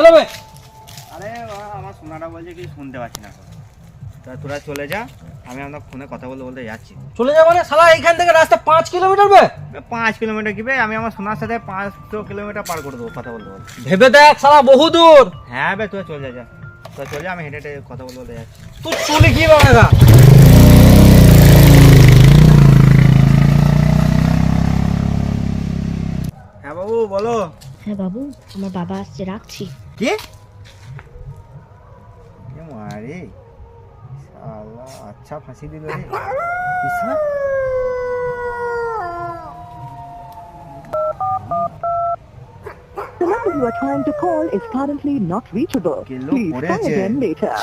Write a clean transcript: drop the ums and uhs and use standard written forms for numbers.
চালাবে। আরে আমার সোনাটা বলছে কি শুনতে পাচ্ছি না, তা তোরা চলে যা, আমি আপনার ফোনে কথা বলতে বলতে যাচ্ছি। চলে যাবো মানে শালা এইখান থেকে রাস্তা 5 কিলোমিটার বে। 5 কিলোমিটার কি বে, আমি আমার সোনার সাথে 500 কিলোমিটার পার করে দেবো কথা বলতে বলতে। ভেবে দেখ শালা বহু দূর। হ্যাঁ বে, তুই চলে যা, তুই চলে যা, আমি হেঁটে হেঁটে কথা বলতে বলতে যাচ্ছি। তুই চলে কি বাবা? হ্যাঁ বাবু বলো। হ্যাঁ বাবু, আমার বাবা আসছে, রাখছি। কি মারে শালা, আচ্ছা ফাঁসি দিল রে ইসা। The number you are trying to call is currently not reachable. Kilo Please try পড়েছে। again later.